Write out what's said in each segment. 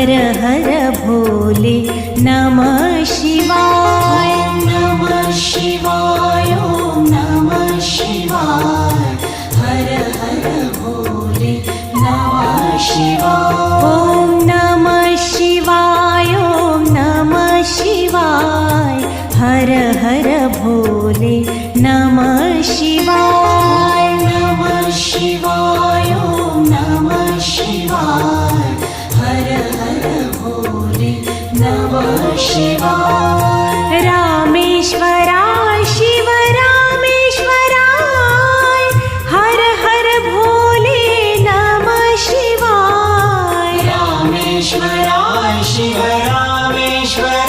हर हर भोले नमः शिवाय। नमः शिवाय ॐ नमः शिवाय हर हर भोले नमः शिवाय। ॐ नमः शिवाय ॐ नमः शिवाय हर हर भोले नमः शिवाय। नमः शिवाय ॐ नमः शिवाय हर हर भोले नमः शिवाय। रामेश्वराय शिव रामेश्वराय हर हर भोले नमः शिवाय। रामेश्वराय शिव रामेश्वराय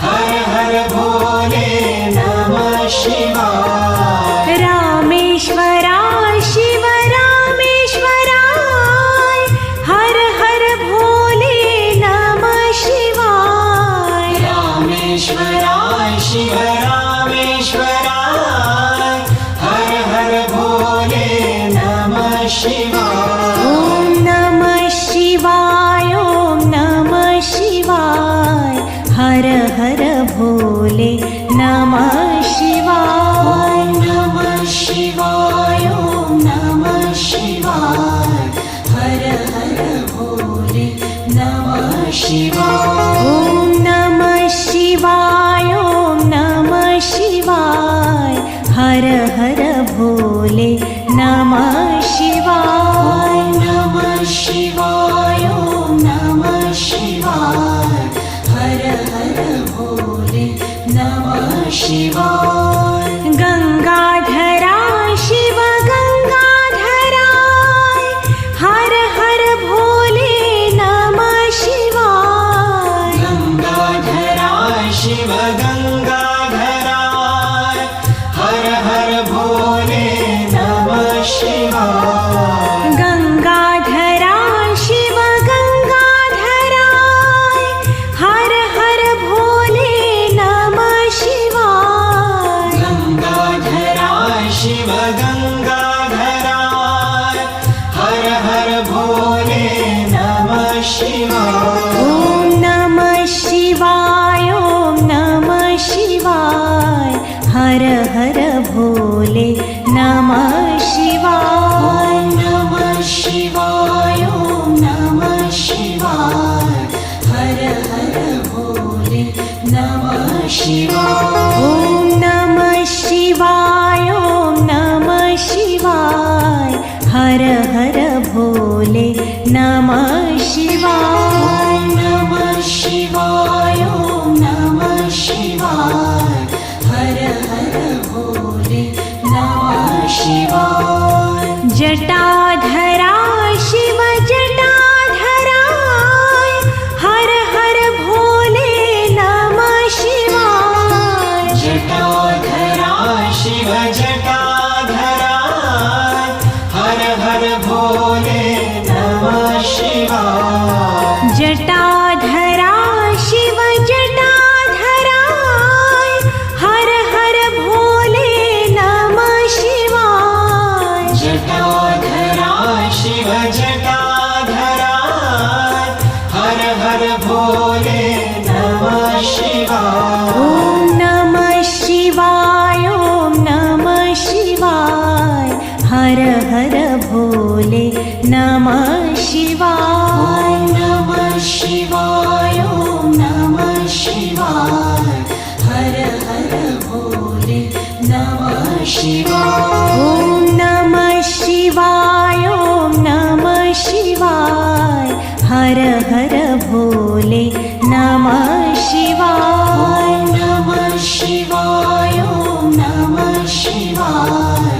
हर हर भोले नमः शिवाय। रामेश्वराय शिव रामेश्वराय हर हर भोले नमः शिवाय। रामेश्वराय शिव रामेश्वराय हर हर भोले नमः शिवाय। ॐ नमः शिवाय ॐ नमः शिवाय हर हर भोले नमः शिवाय। नमः शिवाय ॐ नमः शिवाय हर हर भोले नमः शिवाय। ॐ नमः शिवाय ॐ नमः शिवाय हर हर भोले नमः शिवाय। नमः शिवाय ॐ नमः शिवाय हर हर भोले नमः शिवाय। गंगाधरा शिव गंगाधराय हर हर भोले नमः शिवाय। गंगाधराय शिव गंगाधराय हर हर भोले नमः शिवाय। गंगाधरा शिव गंगाधराय हर हर भोले नमः शिवाय। गंगाधराय शिव गंगाधराय हर हर भोले नमः शिवाय। ॐ नमः शिवाय ॐ नमः शिवाय हर हर भोले नमः शिवाय। नमः शिवाय ॐ नमः शिवाय हर हर भोले नमः शिवाय। ॐ नमः शिवाय ॐ नमः शिवाय हर हर भोले नमः शिवाय। नमः शिवाय ॐ नमः शिवाय हर हर भोले नमः शिवाय। जटाधरा शिव जटाधराय हर हर भोले नमः शिवाय। जटाधराय शिव जटाधराय हर हर भोले नमः शिवाय। जटाधरा शिव जटाधराय हर हर भोले नमः शिवाय। जटाधराय शिव जटाधराय हर हर भोले नमः शिवाय। ॐ नमः शिवाय ॐ नमः शिवाय हर हर भोले नमः शिवाय। नमः शिवाय ॐ नमः शिवाय हर हर भोले नमः शिवाय। ॐ नमः शिवाय ॐ नमः शिवाय हर हर भोले नमः शिवाय। नमः शिवाय ॐ नमः शिवाय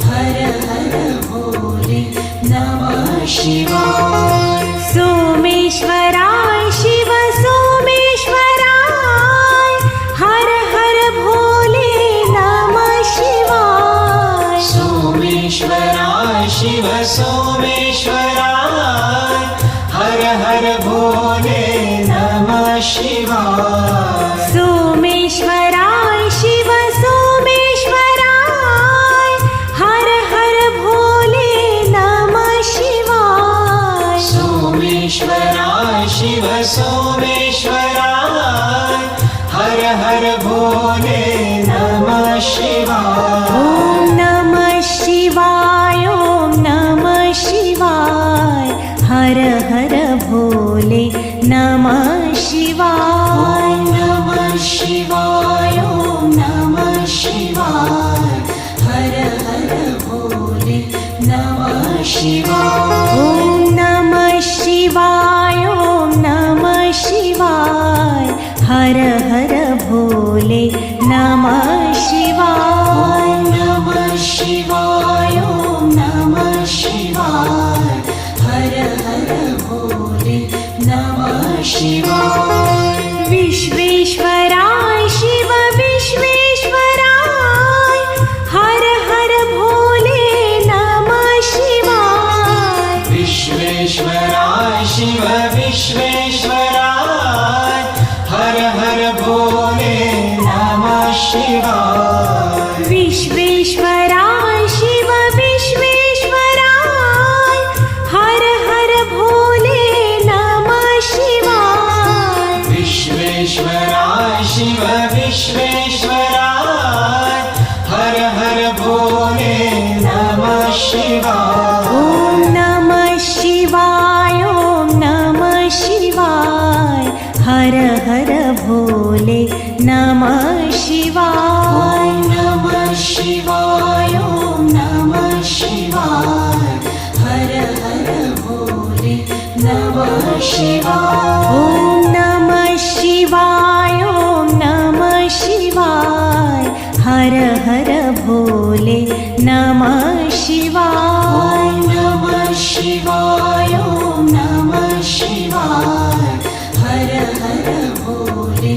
हर हर भोले नमः शिवाय। सोमेश्वराय शिव सोमेश्वराय हर हर भोले नमः शिवाय। सोमेश्वराय शिव सोमेश्वराय हर हर भोले नमः शिवाय। सोमेश्वराय शिव सोमेश्वराय हर हर भोले नमः शिवाय। सोमेश्वराय शिवाय ॐ नमः शिवाय ॐ नमः शिवाय हर हर भोले नमः शिवाय ॐ नमः शिवाय ॐ नमः शिवाय हर हर भोले नमः शिवाय ॐ नमः शिवाय ॐ नमः शिवाय हर हर भोले नमः शिवाय ॐ नमः शिवाय ॐ नमः शिवाय हर हर भोले नमः शिवाय विश्वेश्वराय शिव विश्वेश्वराय हर हर भोले नमः शिवाय विश्वेश्वराय शिव विश्वेश्वराय हर हर भोले नमः शिवाय विश्वेश्वराय शिव विश्वेश्वराय हर हर भोले नमः शिवाय विश्वेश्वराय शिव विश्वेश्वराय हर हर भोले नमः शिवाय ॐ नमः शिवाय ॐ नमः शिवाय हर हर भोले नमः शिवाय ॐ नमः शिवाय ॐ नमः शिवाय हर हर भोले नमः शिवाय ॐ नमः शिवाय ॐ नमः शिवाय हर हर भोले नमः शिवाय ॐ नमः शिवाय ॐ नमः शिवाय हर हर भोले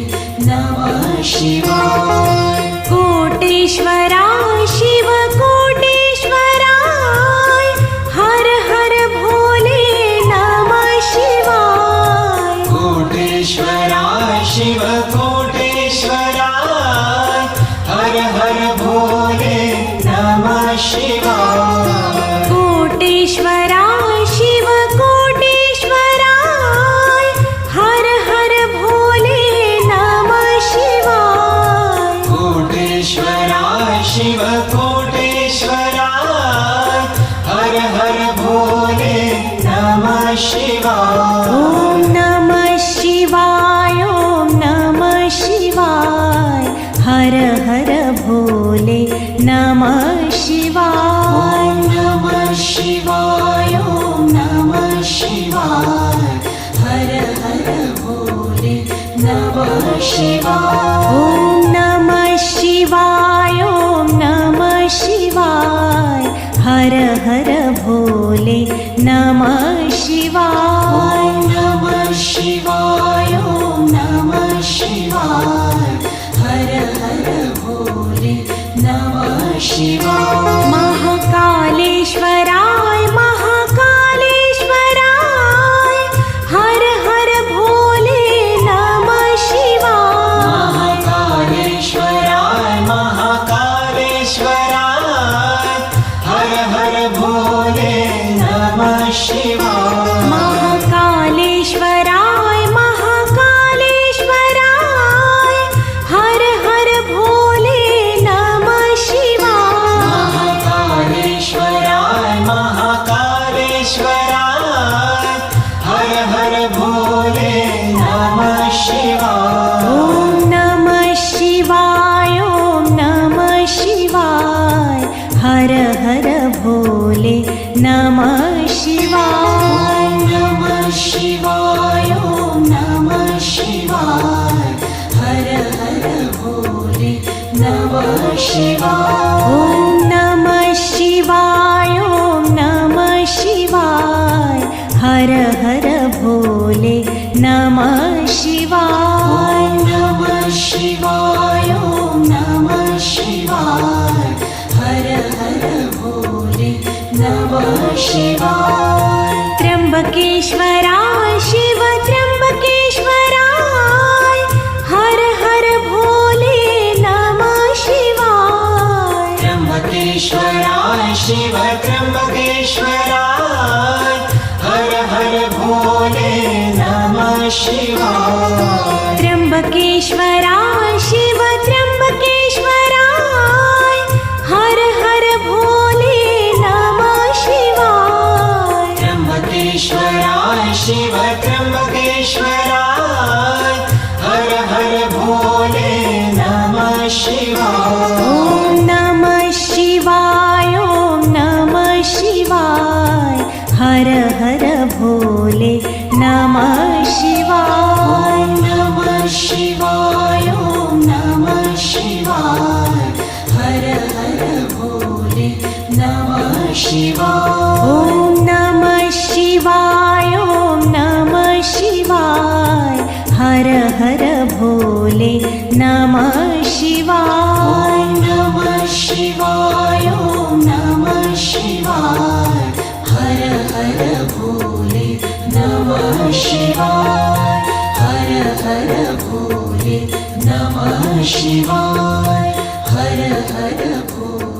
नमः शिवाय कोटेश्वराय शिव कोटेश्वराय हर हर भोले नमः शिवाय कोटेश्वराय शिव कोटेश्वराय हर हर भोले नमः शिवाय कोटेश्वराय शिव कोटेश्वराय हर हर भोले नमः शिवाय कोटेश्वराय शिव कोटेश्वराय हर हर भोले नमः शिवाय ॐ नमः शिवाय ॐ नमः शिवाय हर हर भोले नमः शिवाय ॐ नमः शिवाय ॐ नमः शिवाय हर हर भोले नमः शिवाय ॐ नमः शिवाय ॐ नमः शिवाय हर हर भोले नमः शिवाय ॐ नमः शिवाय ॐ नमः शिवाय हर हर भोले नमः शिवाय महाकालेश्वराय महाकालेश्वराय हर हर भोले नमः शिवाय महाकालेश्वराय महाकालेश्वराय हर हर भोले नमः शिवाय महाकालेश्वराय महाकालेश्वराय हर हर भोले नमः शिवाय महाकालेश्वराय महाकालेश्वराय हर हर भोले नमः शिवाय ॐ नमः शिवाय ॐ नमः शिवाय हर हर भोले नमः शिवाय ॐ नमः शिवाय ॐ नमः शिवाय हर हर भोले नमः शिवाय ॐ नमः शिवाय ॐ नमः शिवाय हर हर भोले नमः शिवाय ॐ नमः शिवाय ॐ नमः शिवाय हर हर भोले नमः शिवाय त्र्यंबकेश्वराय शिव त्र्यंबकेश्वराय हर हर भोले नमः शिवाय त्र्यंबकेश्वराय शिव त्र्यंबकेश्वराय हर हर भोले नमः शिवाय त्र्यंबकेश्वराय शिव त्र्यंबकेश्वराय हर हर भोले नमः शिवाय ॐ नमः शिवाय ॐ नमः शिवाय हर हर भोले नमः शिवाय ॐ नमः शिवाय ॐ नमः शिवाय हर हर भोले नमः शिवाय ॐ नमः शिवाय ॐ नमः शिवाय हर हर भोले नमः शिवाय हर हर भोले नमः शिवाय हर हर भोले